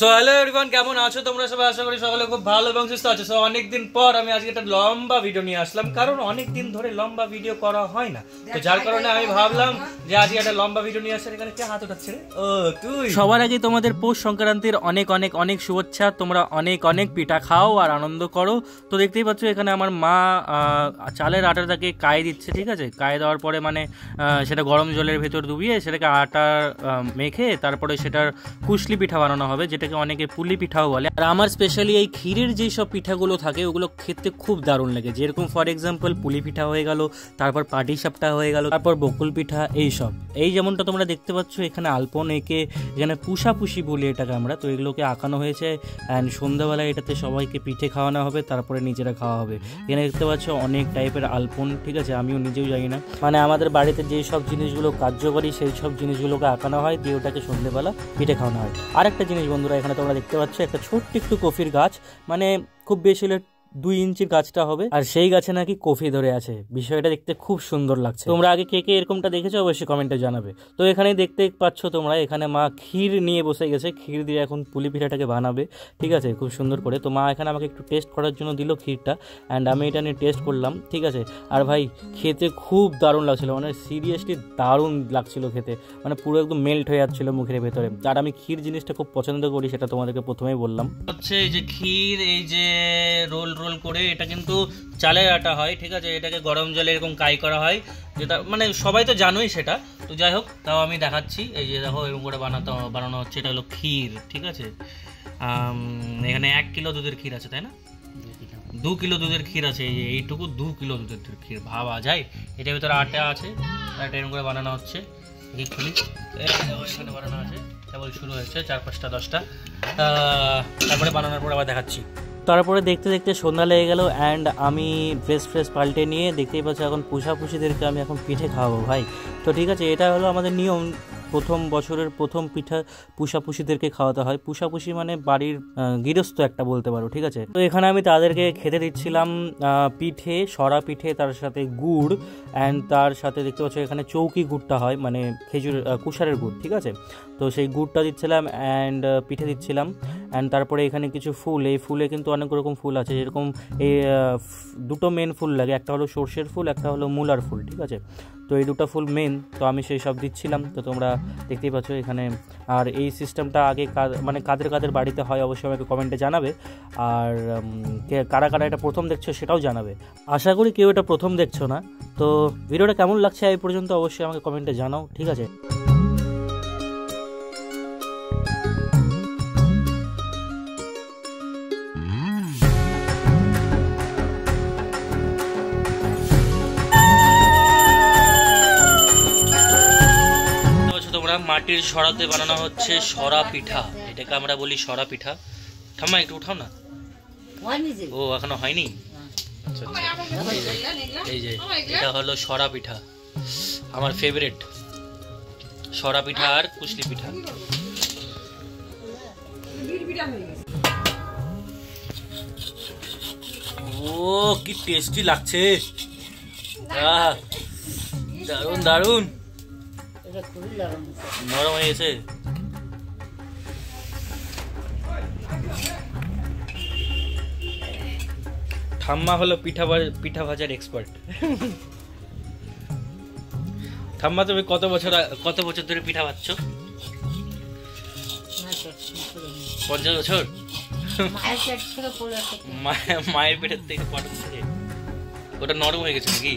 So hello everyone, কেমন আছো তোমরা সবাই? আশা করি সকলে খুব ভালো এবং সুস্থ আছো। সো অনেকদিন পর আমি আজকে একটা লম্বা ভিডিও নিয়ে আসলাম, কারণ অনেকদিন ধরে লম্বা ভিডিও করা হয় না, তো যার কারণে আমি ভাবলাম যে আজকে একটা লম্বা ভিডিও নিয়ে আসার। এখানে কে হাত উঠাচ্ছে রে? ও তুই। সবার আগে তোমাদের পৌষ সংক্রান্তির অনেক অনেক অনেক শুভেচ্ছা। তোমরা অনেক অনেক পিঠা খাও আর আনন্দ করো। তো দেখতেই পাচ্ছ এখানে আমার মা চালের আটাটাকে কায়ে দিচ্ছে, ঠিক আছে? কায়ে দেওয়ার পরে মানে সেটা গরম জলের ভেতর ডুবিয়ে সেটাকে আটা মেখে তারপরে সেটার কুশলি পিঠা বানানো হবে, যেটাকে অনেকে পুলি পিঠাও বলে। আর আমার স্পেশালি এই ক্ষীরের যেই সব পিঠাগুলো থাকে ওগুলো খেতে খুব দারুণ লাগে। যেরকম ফর এক্সাম্পল পুলি পিঠা হয়ে গেল, তারপর পাটিসাপটা হয়ে গেল, তারপর বকুল পিঠা, এইসব। এই যেমনটা তোমরা দেখতে পাচ্ছ এখানে আলপন এঁকে, এখানে পুষাপুষি বলি এটাকে আমরা, তো এগুলোকে আঁকানো হয়েছে। অ্যান্ড সন্ধ্যাবেলায় এটাতে সবাইকে পিঠে খাওয়ানো হবে, তারপরে নিজেরা খাওয়া হবে। এখানে দেখতে পাচ্ছ অনেক টাইপের আলপন, ঠিক আছে? আমিও নিজেও জানি না, মানে আমাদের বাড়িতে যেই সব জিনিসগুলো কার্যকরী সেই সব জিনিসগুলোকে আঁকানো হয়, দিয়ে ওটাকে সন্ধ্যেবেলা পিঠে খাওয়ানো হয়। আরেকটা জিনিস বন্ধুরা, এখানে তোমরা দেখতে পাচ্ছ একটা ছোট্ট একটু কফির গাছ, মানে খুব বেশি হলে 2 ইঞ্চির গাছটা হবে, আর সেই গাছে নাকি কফি ধরে আছে। বিষয়টা দেখতে খুব সুন্দর লাগছে। তোমরা আগে কে কে এরকমটা দেখেছো অবশ্যই কমেন্টে জানাবে। তো এখানে দেখতে পাচ্ছ তোমরা, এখানে মা ক্ষীর নিয়ে বসে গেছে, ক্ষীর দিয়ে এখন পুলি পিঠাটাকে বানাবে, ঠিক আছে? খুব সুন্দর করে। তো মা এখানে আমাকে একটু টেস্ট করার জন্য দিল ক্ষীরটা, অ্যান্ড আমি এটা নিয়ে টেস্ট করলাম, ঠিক আছে? আর ভাই খেতে খুব দারুণ লাগছিল, মানে সিরিয়াসলি দারুণ লাগছিল খেতে, মানে পুরো একদম মেল্ট হয়ে যাচ্ছিল মুখের ভেতরে। আর আমি ক্ষীর জিনিসটা খুব পছন্দ করি, সেটা তোমাদেরকে প্রথমেই বললাম। হচ্ছে এই যে ক্ষীর, এই যে রোল রোল করে, এটা কিন্তু চালের আটা হয়, ঠিক আছে? এটাকে গরম জলে এরকম কাই করা হয়, যেটা মানে সবাই তো জানোই সেটা। তো যাই হোক, তাও আমি দেখাচ্ছি। এই যে দেখো এরকম করে বানানো হচ্ছে। এটা হলো ক্ষীর, ঠিক আছে? এখানে 1 কিলো দুধের ক্ষীর আছে, তাই না? 2 কিলো দুধের ক্ষীর আছে। এই যে এইটুকু 2 কিলো দুধের ক্ষীর, ভাবা যায়? এটার ভিতরে আটা আছে, এটা এরকম করে বানানো হচ্ছে। খুলি এখানে বানানো আছে, কেবল শুরু হয়েছে, 4-5টা 10টা। তারপরে বানানোর পর আবার দেখাচ্ছি। তারপরে দেখতে দেখতে সন্ধ্যা লেগে গেল, অ্যান্ড আমি ড্রেস পাল্টে নিয়ে, দেখতেই পাচ্ছি এখন পুষাপুষিদেরকে আমি এখন পিঠে খাওয়াবো ভাই। তো ঠিক আছে, এটা হলো আমাদের নিয়ম। প্রথম বছরের প্রথম পিঠা পুষাপুষিদেরকে খাওয়াতে হয়। পুষাপুষি মানে বাড়ির গৃহস্থ একটা বলতে পারো, ঠিক আছে? তো এখানে আমি তাদেরকে খেতে দিচ্ছিলাম পিঠে, সরা পিঠে, তার সাথে গুড়, অ্যান্ড তার সাথে দেখতে পাচ্ছ এখানে চৌকি গুড়টা হয়, মানে খেজুর কুষারের গুড়, ঠিক আছে? তো সেই গুড়টা দিচ্ছিলাম, অ্যান্ড পিঠে দিচ্ছিলাম। অ্যান্ড তারপরে এখানে কিছু ফুল, এই ফুলে কিন্তু অনেক রকম ফুল আছে, যেরকম এই 2টো মেন ফুল লাগে, একটা হলো সর্ষের ফুল, একটা হলো মূলার ফুল, ঠিক আছে? তো এই 2টা ফুল মেন, তো আমি সেই সব দিচ্ছিলাম। তো তোমরা দেখতেই পাচ্ছ এখানে। আর এই সিস্টেমটা আগে মানে কাদের বাড়িতে হয় অবশ্যই আমাকে কমেন্টে জানাবে। আর কারা কারা এটা প্রথম দেখছো সেটাও জানাবে। আশা করি কেউ এটা প্রথম দেখছো না। তো ভিডিওটা কেমন লাগছে এই পর্যন্ত অবশ্যই আমাকে কমেন্টে জানাও, ঠিক আছে? মাটির সরাতে বানানো হচ্ছে সরা পিঠা, এটাকে আমরা বলি সরা পিঠা। ঠাম্মা একটু উঠাও না। ও এখনো হয়নি? আচ্ছা আচ্ছা। এই যে এটা হলো সরা পিঠা, আমার ফেভারিট। সরা পিঠা আর কুশলি পিঠা। ও কি টেস্টি লাগছে, দারুন দারুন, নরম হয়ে গেছে। ঠাম্মা হলো পিঠা ভাজার এক্সপার্ট। ঠাম্মা তুমি কত বছর ধরে পিঠা ভাজছো? 50 বছর। মায়ের পেটের থেকে পড়ে ওটা নরম হয়ে গেছে নাকি?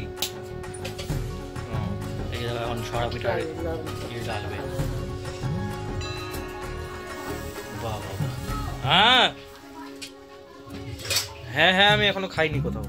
এখন সরা পিঠা ডালবে। হ্যাঁ হ্যাঁ, আমি এখনো খাইনি কোথাও।